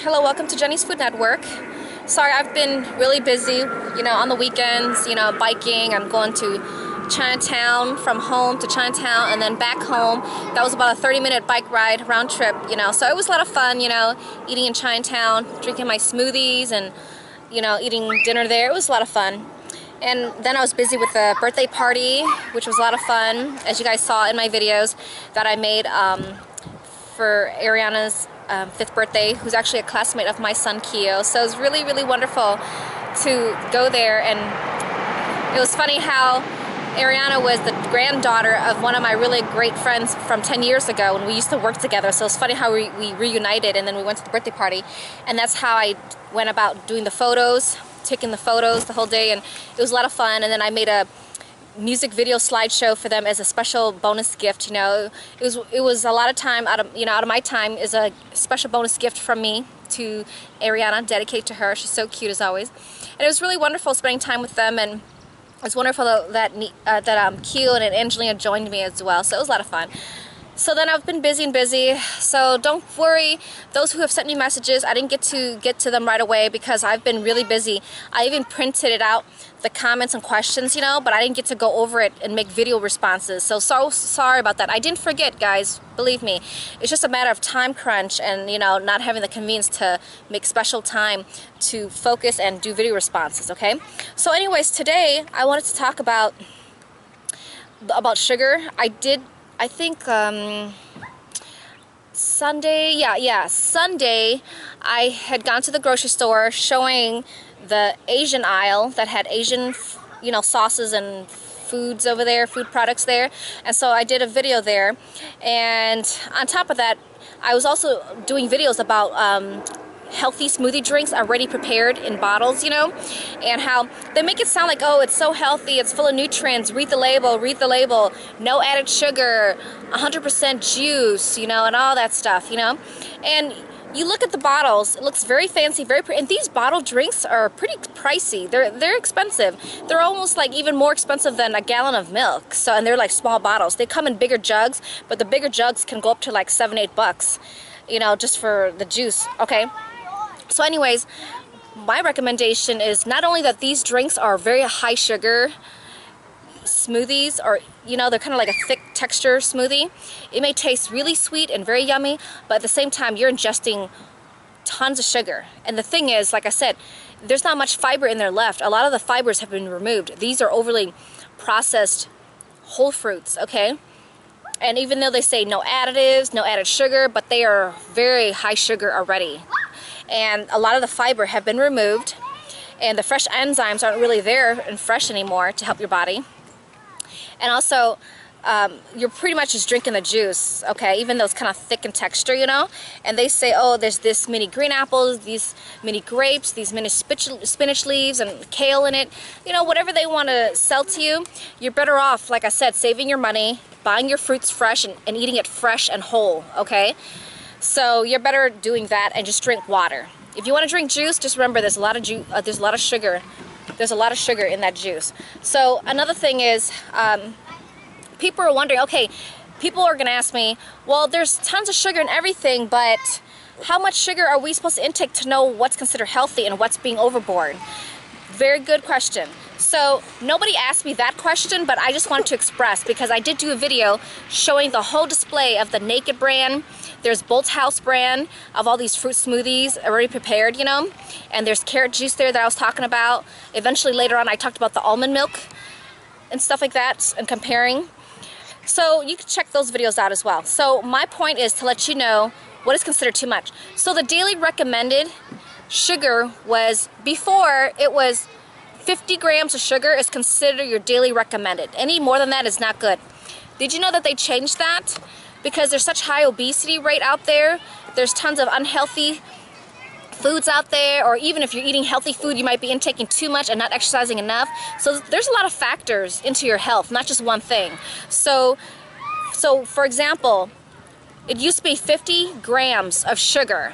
Hello, welcome to Jenny's Food Network. Sorry, I've been really busy, on the weekends, biking. I'm going to Chinatown, from home to Chinatown, and then back home. That was about a 30-minute bike ride, round trip, so it was a lot of fun, eating in Chinatown, drinking my smoothies and, eating dinner there. It was a lot of fun. And then I was busy with the birthday party, which was a lot of fun, as you guys saw in my videos that I made for Ariana's 5th birthday, who's actually a classmate of my son Keo. So it was really, really wonderful to go there. And it was funny how Ariana was the granddaughter of one of my really great friends from 10 years ago when we used to work together. So it's funny how we reunited, and then we went to the birthday party. And that's how I went about doing the photos, taking the photos the whole day, and it was a lot of fun. And then I made a music video slideshow for them as a special bonus gift. It was a lot of time out of my time is a special bonus gift from me to Ariana, dedicated to her. She's so cute as always, and it was really wonderful spending time with them. And it was wonderful that Keo and Angelina joined me as well. So it was a lot of fun. So then I've been busy, so don't worry, those who have sent me messages, I didn't get to them right away because I've been really busy. I even printed it out, the comments and questions, but I didn't get to go over it and make video responses. So sorry about that. I didn't forget, guys, believe me. It's just a matter of time crunch and, not having the convenience to make special time to focus and do video responses, okay? So anyways, today I wanted to talk about sugar. I think Sunday I had gone to the grocery store showing the Asian aisle that had Asian, sauces and foods over there, food products there. And so I did a video there. And on top of that, I was also doing videos about healthy smoothie drinks already prepared in bottles, and how they make it sound like, oh, it's so healthy, it's full of nutrients, read the label, no added sugar, 100% juice, and all that stuff, and you look at the bottles, it looks very fancy, very pretty, and these bottle drinks are pretty pricey. They're expensive. They're almost like even more expensive than a gallon of milk. So, and they're like small bottles. They come in bigger jugs, but the bigger jugs can go up to like $7-8, just for the juice, okay? So anyways, my recommendation is not only that these drinks are very high sugar smoothies, or they're kind of like a thick texture smoothie. It may taste really sweet and very yummy, but at the same time you're ingesting tons of sugar. And the thing is, like I said, there's not much fiber in there left. A lot of the fibers have been removed. These are overly processed whole fruits, okay? And even though they say no additives, no added sugar, but they are very high sugar already. And a lot of the fiber have been removed, and the fresh enzymes aren't really there and fresh anymore to help your body. And also, you're pretty much just drinking the juice, okay, even though it's kind of thick in texture, and they say, oh, there's this mini green apples, these mini grapes, these mini spinach leaves and kale in it, whatever they want to sell to you. You're better off, like I said, saving your money, buying your fruits fresh and eating it fresh and whole, okay? So you're better doing that and just drink water. If you want to drink juice, just remember there's a lot of sugar. There's a lot of sugar in that juice. So another thing is, people are wondering, okay, people are going to ask me, well, there's tons of sugar in everything, but how much sugar are we supposed to intake to know what's considered healthy and what's being overboard? Very good question. So nobody asked me that question, but I just wanted to express, because I did do a video showing the whole display of the Naked brand. There's Bolt's House brand of all these fruit smoothies already prepared, and there's carrot juice there that I was talking about. Eventually later on I talked about the almond milk and stuff like that and comparing. So you can check those videos out as well. So my point is to let you know what is considered too much. So the daily recommended sugar was, before it was 50 grams of sugar is considered your daily recommended. Any more than that is not good. Did you know that they changed that? Because there's such high obesity rate out there. There's tons of unhealthy foods out there, or even if you're eating healthy food, you might be intaking too much and not exercising enough. So there's a lot of factors into your health, not just one thing. So for example, it used to be 50 grams of sugar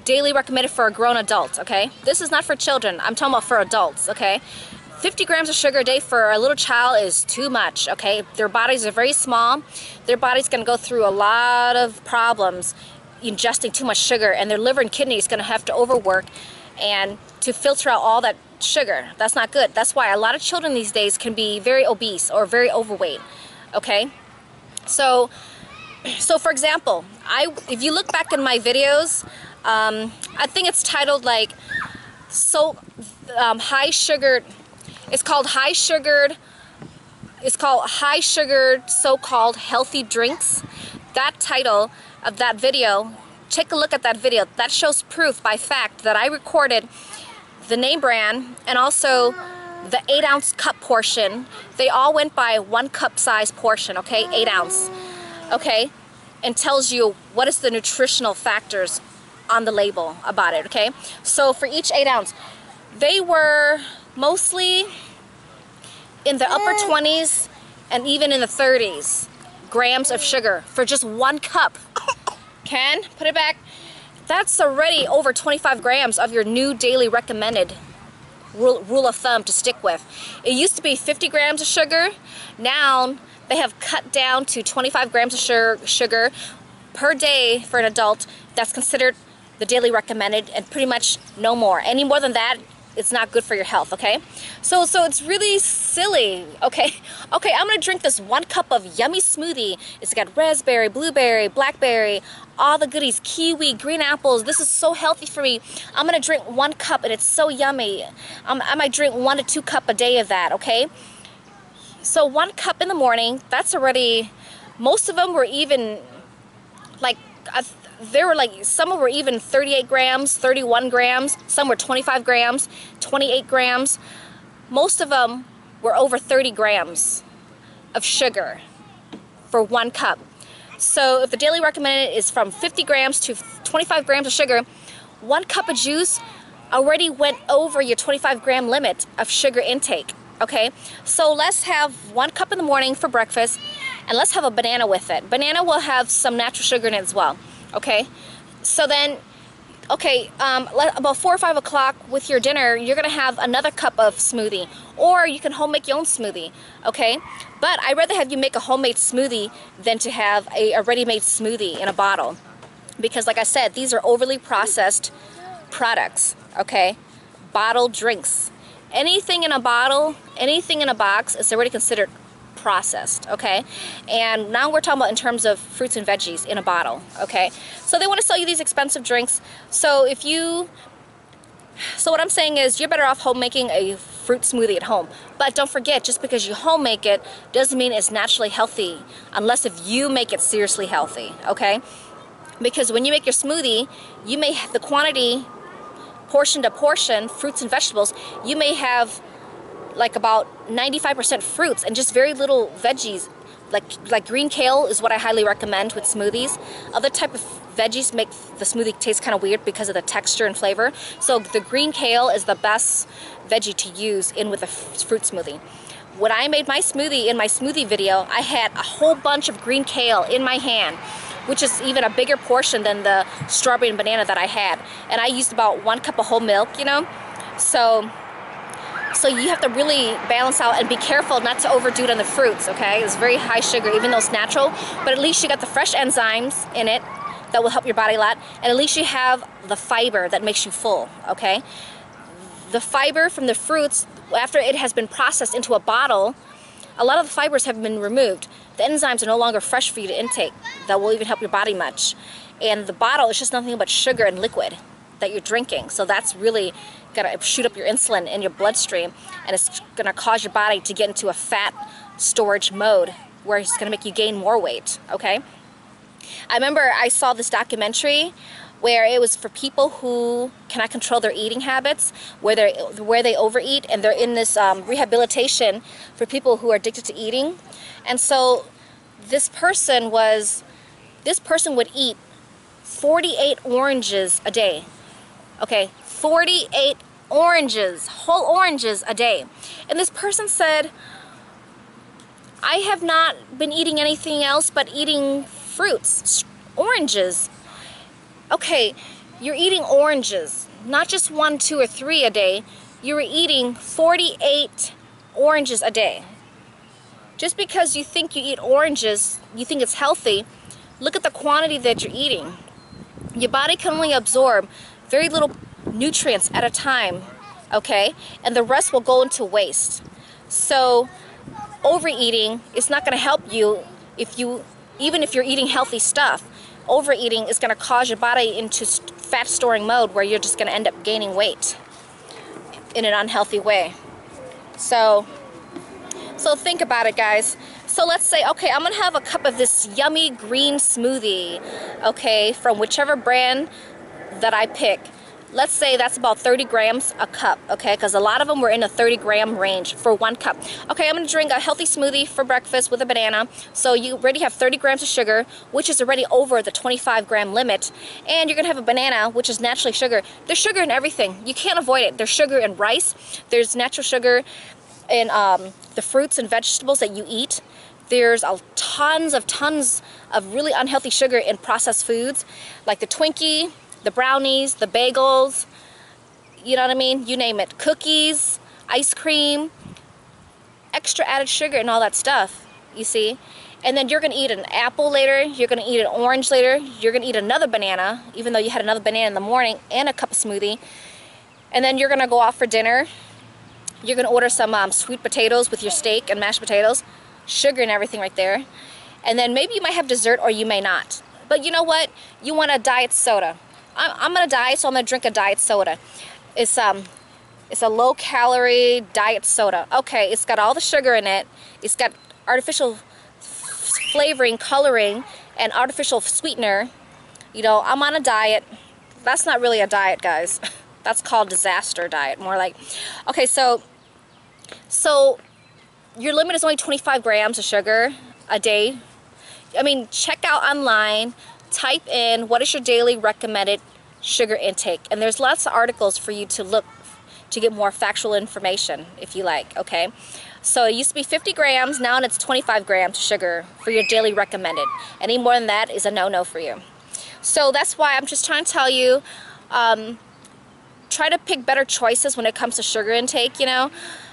daily recommended for a grown adult, okay? This is not for children, I'm talking about for adults, okay? 50 grams of sugar a day for a little child is too much, okay? Their bodies are very small. Their body's gonna go through a lot of problems ingesting too much sugar, and their liver and kidney is going to have to overwork and to filter out all that sugar. That's not good. That's why a lot of children these days can be very obese or very overweight. Okay, so for example, if you look back in my videos, I think it's titled like high sugared. It's called high sugared so-called healthy drinks. That title of that video, take a look at that video. That shows proof by fact that I recorded the name brand and also the 8-ounce cup portion. They all went by 1 cup size portion, okay, 8 ounce, okay, and tells you what is the nutritional factors on the label about it, okay. So for each 8 ounce, they were mostly in the upper 20s and even in the 30s grams of sugar for just 1 cup. Ken, put it back. That's already over 25 grams of your new daily recommended rule of thumb to stick with. It used to be 50 grams of sugar. Now they have cut down to 25 grams of sugar per day for an adult. That's considered the daily recommended, and pretty much no more. Any more than that, it's not good for your health, okay? So it's really silly, okay? Okay, I'm gonna drink this 1 cup of yummy smoothie. It's got raspberry, blueberry, blackberry, all the goodies, kiwi, green apples. This is so healthy for me. I'm gonna drink 1 cup and it's so yummy. I might drink 1 to 2 cups a day of that, okay? So 1 cup in the morning, that's already, most of them were even like, some were even 38 grams, 31 grams, some were 25 grams, 28 grams. Most of them were over 30 grams of sugar for 1 cup. So if the daily recommended is from 50 grams to 25 grams of sugar, 1 cup of juice already went over your 25 gram limit of sugar intake, okay? So let's have 1 cup in the morning for breakfast, and let's have a banana with it. Banana will have some natural sugar in it as well. Okay, so then, okay, about 4 or 5 o'clock with your dinner, you're gonna have another cup of smoothie, or you can home make your own smoothie, okay? But I'd rather have you make a homemade smoothie than to have a ready-made smoothie in a bottle, because like I said, these are overly processed products, okay? Bottled drinks. Anything in a bottle, anything in a box is already considered processed, okay? And now we're talking about in terms of fruits and veggies in a bottle, okay? So they want to sell you these expensive drinks. So what I'm saying is you're better off home making a fruit smoothie at home. But don't forget, just because you home make it doesn't mean it's naturally healthy, unless if you make it seriously healthy, okay? Because when you make your smoothie, you may have the quantity, portion to portion, fruits and vegetables, you may have like about 95% fruits and just very little veggies. Like green kale is what I highly recommend with smoothies. Other type of veggies make the smoothie taste kind of weird because of the texture and flavor. So the green kale is the best veggie to use in with a fruit smoothie. When I made my smoothie in my smoothie video, I had a whole bunch of green kale in my hand, which is even a bigger portion than the strawberry and banana that I had. And I used about 1 cup of whole milk, you know? So you have to really balance out and be careful not to overdo it on the fruits, okay? It's very high sugar, even though it's natural, but at least you got the fresh enzymes in it that will help your body a lot, and at least you have the fiber that makes you full, okay? The fiber from the fruits, after it has been processed into a bottle, a lot of the fibers have been removed. The enzymes are no longer fresh for you to intake that will even help your body much. And the bottle is just nothing but sugar and liquid that you're drinking. So that's really gonna shoot up your insulin in your bloodstream, and it's gonna cause your body to get into a fat storage mode where it's gonna make you gain more weight, okay? I remember I saw this documentary where it was for people who cannot control their eating habits, where they overeat, and they're in this rehabilitation for people who are addicted to eating. And so this person would eat 48 oranges a day. Okay, 48 oranges, whole oranges a day. And this person said, I have not been eating anything else but eating fruits, oranges. Okay, you're eating oranges, not just 1, 2, or 3 a day. You're eating 48 oranges a day. Just because you think you eat oranges, you think it's healthy, look at the quantity that you're eating. Your body can only absorb very little nutrients at a time, okay? And the rest will go into waste. So overeating is not going to help you even if you're eating healthy stuff. Overeating is going to cause your body into fat storing mode where you're just going to end up gaining weight in an unhealthy way. So think about it, guys. So let's say, okay, I'm going to have a cup of this yummy green smoothie, okay, from whichever brand that I pick. Let's say that's about 30 grams a cup, okay, because a lot of them were in a 30-gram range for 1 cup. Okay, I'm going to drink a healthy smoothie for breakfast with a banana. So you already have 30 grams of sugar, which is already over the 25-gram limit. And you're going to have a banana, which is naturally sugar. There's sugar in everything. You can't avoid it. There's sugar in rice. There's natural sugar in the fruits and vegetables that you eat. There's tons of really unhealthy sugar in processed foods, like the Twinkie, the brownies, the bagels, you know what I mean? You name it. Cookies, ice cream, extra added sugar and all that stuff, you see? And then you're going to eat an apple later, you're going to eat an orange later, you're going to eat another banana, even though you had another banana in the morning, and a cup of smoothie. And then you're going to go out for dinner. You're going to order some sweet potatoes with your steak and mashed potatoes, sugar and everything right there. And then maybe you might have dessert or you may not. But you know what? You want a diet soda. I'm going to diet, so I'm going to drink a diet soda. It's a low-calorie diet soda. Okay, it's got all the sugar in it. It's got artificial flavoring, coloring, and artificial sweetener. You know, I'm on a diet. That's not really a diet, guys. That's called disaster diet, more like. Okay, so your limit is only 25 grams of sugar a day. I mean, check out online. Type in what is your daily recommended sugar intake, and there's lots of articles for you to look to get more factual information if you like, okay? So it used to be 50 grams, now it's 25 grams of sugar for your daily recommended. Any more than that is a no-no for you. So that's why I'm just trying to tell you, try to pick better choices when it comes to sugar intake, you know?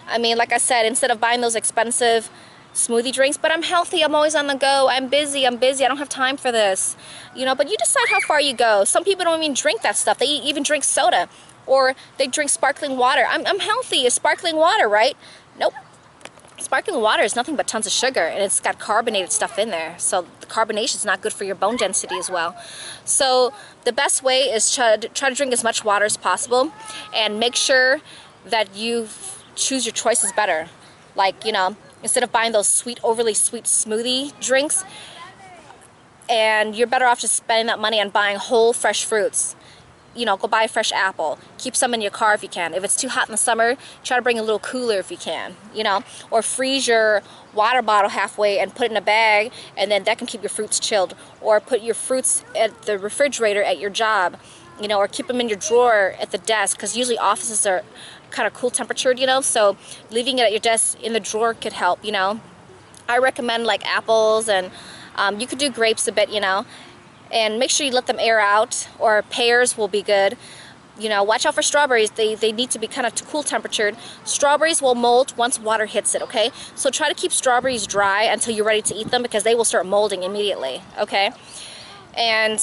I mean, like I said, instead of buying those expensive smoothie drinks, but I'm healthy, I'm always on the go, I'm busy, I don't have time for this, you know, but you decide how far you go. Some people don't even drink that stuff. They even drink soda, or they drink sparkling water. I'm healthy. It's sparkling water, right? Nope. Sparkling water is nothing but tons of sugar, and it's got carbonated stuff in there, so the carbonation is not good for your bone density as well. So the best way is try to drink as much water as possible, and make sure that you choose your choices better. Like, you know, instead of buying those overly sweet smoothie drinks, and you're better off just spending that money on buying whole fresh fruits. You know, go buy a fresh apple. Keep some in your car if you can. If it's too hot in the summer, try to bring a little cooler if you can, you know, or freeze your water bottle halfway and put it in a bag, and then that can keep your fruits chilled. Or put your fruits at the refrigerator at your job, you know, or keep them in your drawer at the desk, because usually offices are kind of cool temperatured, you know, so leaving it at your desk in the drawer could help, you know. I recommend like apples, and you could do grapes a bit, you know, and make sure you let them air out, or pears will be good. You know, watch out for strawberries. They need to be kind of cool temperatured. Strawberries will mold once water hits it, okay? So try to keep strawberries dry until you're ready to eat them, because they will start molding immediately, okay? And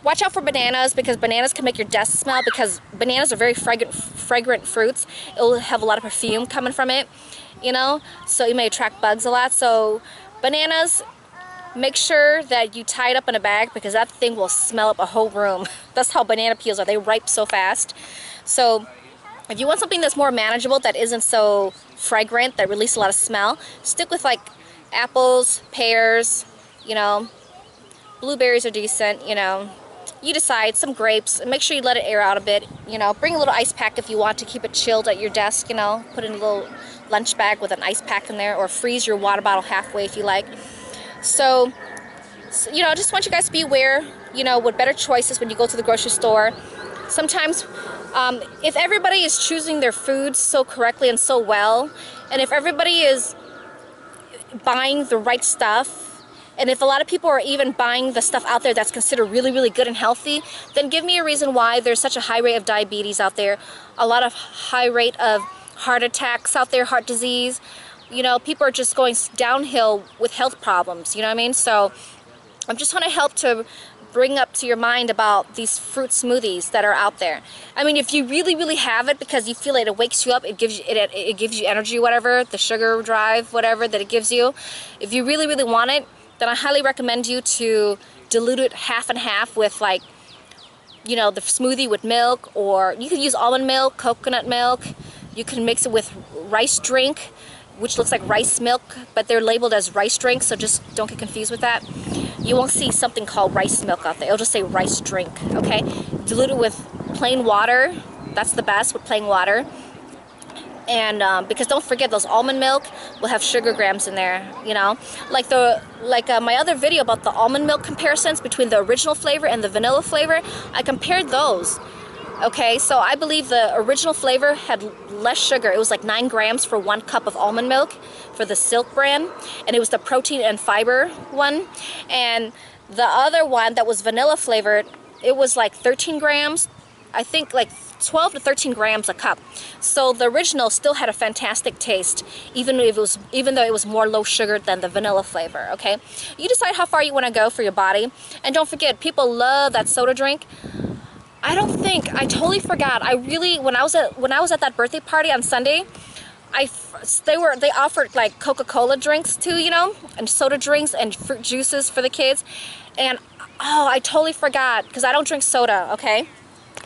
watch out for bananas, because bananas can make your desk smell, because bananas are very fragrant fruits. It will have a lot of perfume coming from it, you know, so you may attract bugs a lot. So bananas, make sure that you tie it up in a bag, because that thing will smell up a whole room. That's how banana peels are. They ripe so fast. So if you want something that's more manageable, that isn't so fragrant, that release a lot of smell, stick with like apples, pears, you know, blueberries are decent, you know. You decide, some grapes, and make sure you let it air out a bit, you know. Bring a little ice pack if you want to keep it chilled at your desk, you know. Put in a little lunch bag with an ice pack in there, or freeze your water bottle halfway if you like. So you know, I just want you guys to be aware, you know, with better choices when you go to the grocery store. Sometimes, if everybody is choosing their foods so correctly and so well, and if everybody is buying the right stuff, and if a lot of people are even buying the stuff out there that's considered really, really good and healthy, then give me a reason why there's such a high rate of diabetes out there, a lot of high rate of heart attacks out there, heart disease. You know, people are just going downhill with health problems, you know what I mean? So I'm just trying to help to bring up to your mind about these fruit smoothies that are out there. I mean, if you really have it because you feel it wakes you up, it gives you energy, whatever, the sugar drive, whatever that it gives you. If you really want it, then I highly recommend you to dilute it half and half with, like, you know, the smoothie with milk, or you could use almond milk, coconut milk. You can mix it with rice drink, which looks like rice milk, but they're labeled as rice drink, so just don't get confused with that. You won't see something called rice milk out there. It'll just say rice drink, okay? Dilute it with plain water. That's the best, with plain water. And because don't forget, those almond milk will have sugar grams in there, you know? Like my other video about the almond milk comparisons between the original flavor and the vanilla flavor, I compared those. Okay, so I believe the original flavor had less sugar. It was like 9 grams for 1 cup of almond milk for the Silk brand, and it was the protein and fiber one. And the other one that was vanilla flavored, it was like 13 grams, I think like 12 to 13 grams a cup. So the original still had a fantastic taste, even though it was more low sugar than the vanilla flavor, okay? You decide how far you want to go for your body. And don't forget, people love that soda drink. I totally forgot. When I was at that birthday party on Sunday, they offered like Coca-Cola drinks too, you know, and soda drinks and fruit juices for the kids. And oh, I totally forgot because I don't drink soda, okay?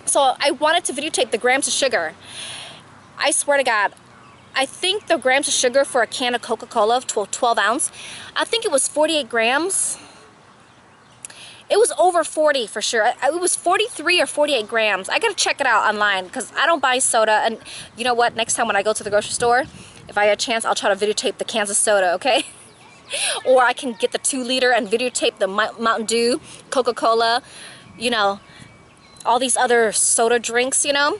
So I wanted to videotape the grams of sugar. I swear to God, I think the grams of sugar for a can of Coca-Cola, 12 ounce, I think it was 48 grams. It was over 40 for sure. It was 43 or 48 grams. I gotta check it out online because I don't buy soda. And you know what? Next time when I go to the grocery store, if I have a chance, I'll try to videotape the cans of soda, okay? Or I can get the 2-liter and videotape the Mountain Dew, Coca-Cola, you know, all these other soda drinks, you know.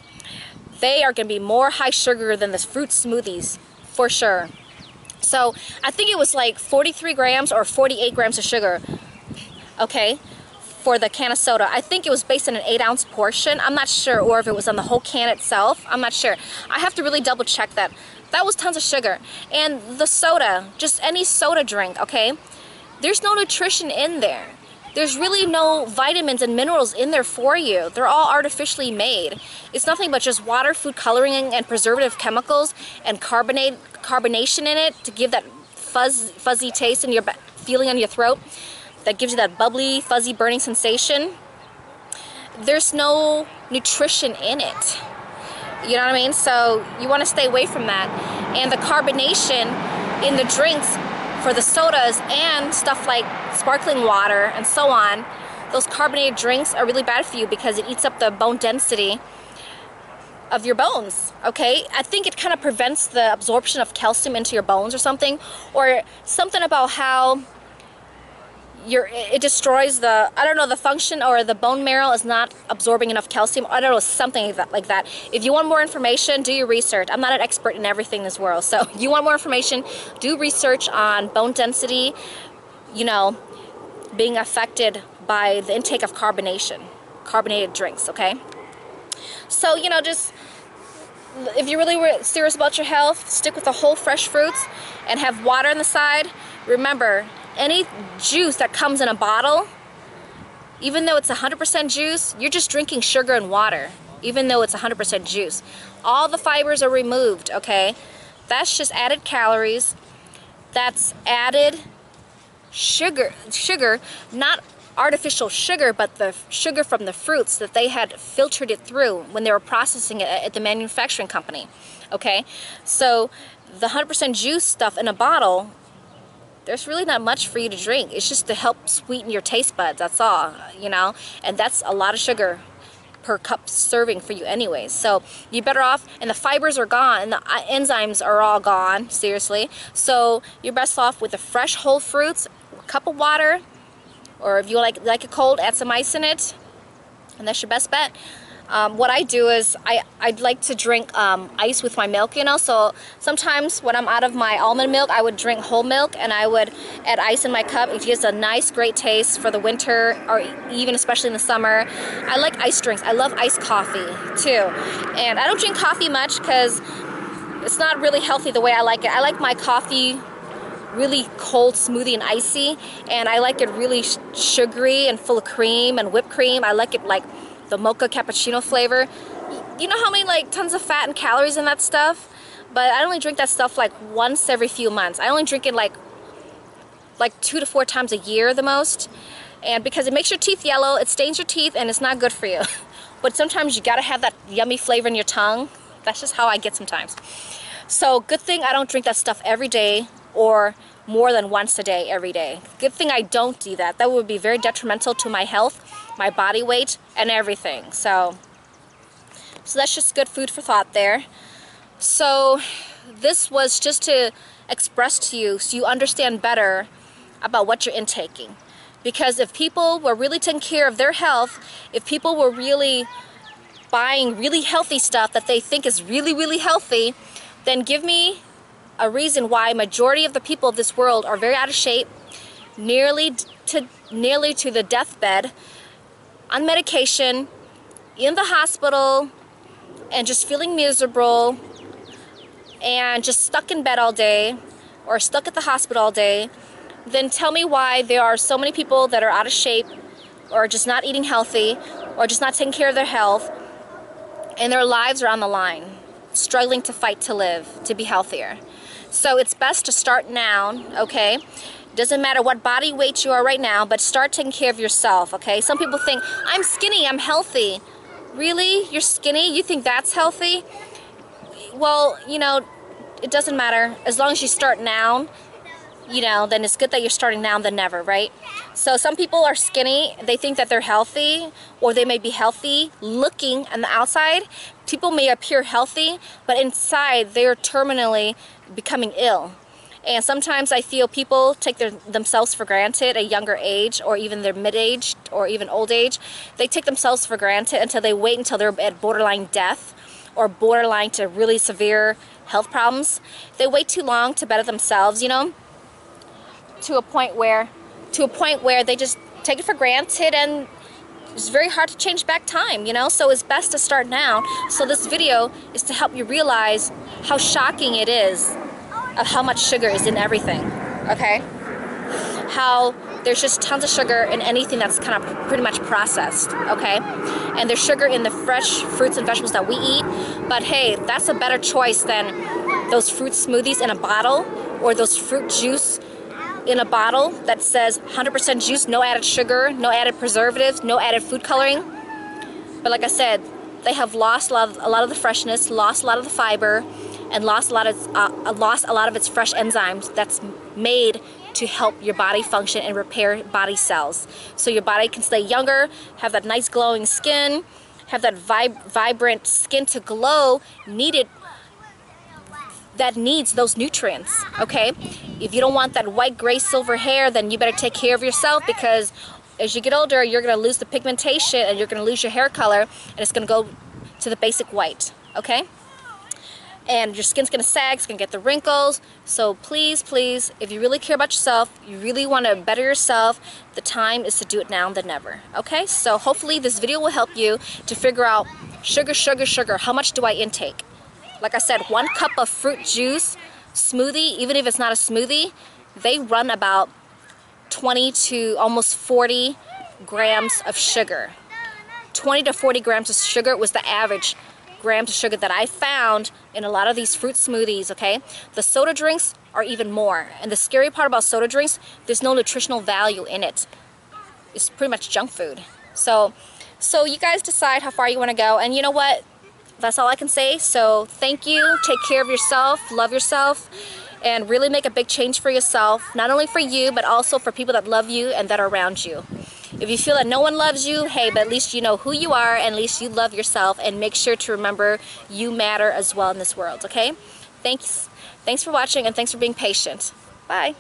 They are gonna be more high sugar than the fruit smoothies, for sure. So I think it was like 43 grams or 48 grams of sugar, okay, for the can of soda. I think it was based on an 8-ounce portion. I'm not sure, or if it was on the whole can itself. I'm not sure. I have to really double check that. That was tons of sugar. And the soda, just any soda drink, okay, there's no nutrition in there. There's really no vitamins and minerals in there for you. They're all artificially made. It's nothing but just water, food coloring, and preservative chemicals, and carbonation in it to give that fuzzy taste in your feeling on your throat. That gives you that bubbly, fuzzy, burning sensation. There's no nutrition in it. You know what I mean? So you want to stay away from that. And the carbonation in the drinks for the sodas and stuff like sparkling water and so on, those carbonated drinks are really bad for you because it eats up the bone density of your bones, okay? I think it kind of prevents the absorption of calcium into your bones or something about how it destroys the, I don't know, the function, or the bone marrow is not absorbing enough calcium. I don't know, something like that. If you want more information, do your research. I'm not an expert in everything in this world, so you want more information, do research on bone density, you know, being affected by the intake of carbonated drinks, okay? So, you know, just, if you're really serious about your health, stick with the whole fresh fruits and have water on the side. Remember, any juice that comes in a bottle, even though it's 100% juice, you're just drinking sugar and water, even though it's 100% juice. All the fibers are removed, okay? That's just added calories. That's added sugar, not artificial sugar, but the sugar from the fruits that they had filtered it through when they were processing it at the manufacturing company, okay? So the 100% juice stuff in a bottle, there's really not much for you to drink. It's just to help sweeten your taste buds, that's all, you know? And that's a lot of sugar per cup serving for you anyways. So you're better off, and the fibers are gone, and the enzymes are all gone, seriously. So you're best off with the fresh whole fruits, a cup of water, or if you like it cold, add some ice in it, and that's your best bet. What I do is I'd like to drink ice with my milk, you know, so sometimes when I'm out of my almond milk, I would drink whole milk and I would add ice in my cup. It gives a nice, great taste for the winter, or even especially in the summer. I like ice drinks. I love iced coffee too. And I don't drink coffee much because it's not really healthy the way I like it. I like my coffee really cold smoothie and icy, and I like it really sugary and full of cream and whipped cream. I like it like the mocha cappuccino flavor. You know how many like tons of fat and calories in that stuff? But I only drink that stuff like once every few months. I only drink it like 2 to 4 times a year the most. And because it makes your teeth yellow, it stains your teeth, and it's not good for you. But sometimes you gotta have that yummy flavor in your tongue. That's just how I get sometimes. So good thing I don't drink that stuff every day or more than once a day every day. Good thing I don't do that. That would be very detrimental to my health, my body weight, and everything. So that's just good food for thought there. So this was just to express to you so you understand better about what you're intaking. Because if people were really taking care of their health, if people were really buying really healthy stuff that they think is really, really healthy, then give me a reason why majority of the people of this world are very out of shape, nearly to the deathbed, on medication, in the hospital, and just feeling miserable, and just stuck in bed all day, or stuck at the hospital all day. Then tell me why there are so many people that are out of shape, or just not eating healthy, or just not taking care of their health, and their lives are on the line, struggling to fight to live, to be healthier. So it's best to start now, okay? Doesn't matter what body weight you are right now, but start taking care of yourself, okay? Some people think, I'm skinny, I'm healthy. Really? You're skinny? You think that's healthy? Well, you know, it doesn't matter. As long as you start now, you know, then it's good that you're starting now than never, right? So some people are skinny, they think that they're healthy, or they may be healthy looking on the outside. People may appear healthy, but inside they're terminally becoming ill. And sometimes I feel people take themselves for granted at a younger age, or even their mid-age, or even old age. They take themselves for granted until they wait until they're at borderline death, or borderline to really severe health problems. They wait too long to better themselves, you know, to a point where they just take it for granted, and it's very hard to change back time, you know. So it's best to start now. So this video is to help you realize how shocking it is of how much sugar is in everything, okay? How there's just tons of sugar in anything that's kind of pretty much processed, okay? And there's sugar in the fresh fruits and vegetables that we eat, but hey, that's a better choice than those fruit smoothies in a bottle, or those fruit juice in a bottle that says 100% juice, no added sugar, no added preservatives, no added food coloring. But like I said, they have lost a lot of the freshness, lost a lot of the fiber, and lost a lot of its fresh enzymes that's made to help your body function and repair body cells. So your body can stay younger, have that nice glowing skin, have that vibrant skin to glow that needs those nutrients, okay? If you don't want that white, gray, silver hair, then you better take care of yourself, because as you get older, you're gonna lose the pigmentation, and you're gonna lose your hair color, and it's gonna go to the basic white, okay? And your skin's gonna sag, it's gonna get the wrinkles. So please, please, if you really care about yourself, you really wanna better yourself, the time is to do it now than never, okay? So hopefully this video will help you to figure out sugar, sugar, sugar, how much do I intake? Like I said, 1 cup of fruit juice smoothie, even if it's not a smoothie, they run about 20 to almost 40 grams of sugar. 20 to 40 grams of sugar was the average grams of sugar that I found in a lot of these fruit smoothies, okay? The soda drinks are even more. And the scary part about soda drinks, there's no nutritional value in it. It's pretty much junk food. So you guys decide how far you want to go. And you know what? That's all I can say. So thank you. Take care of yourself. Love yourself. And really make a big change for yourself. Not only for you, but also for people that love you and that are around you. If you feel that no one loves you, hey, but at least you know who you are, and at least you love yourself, and make sure to remember you matter as well in this world, okay? Thanks for watching, and thanks for being patient. Bye.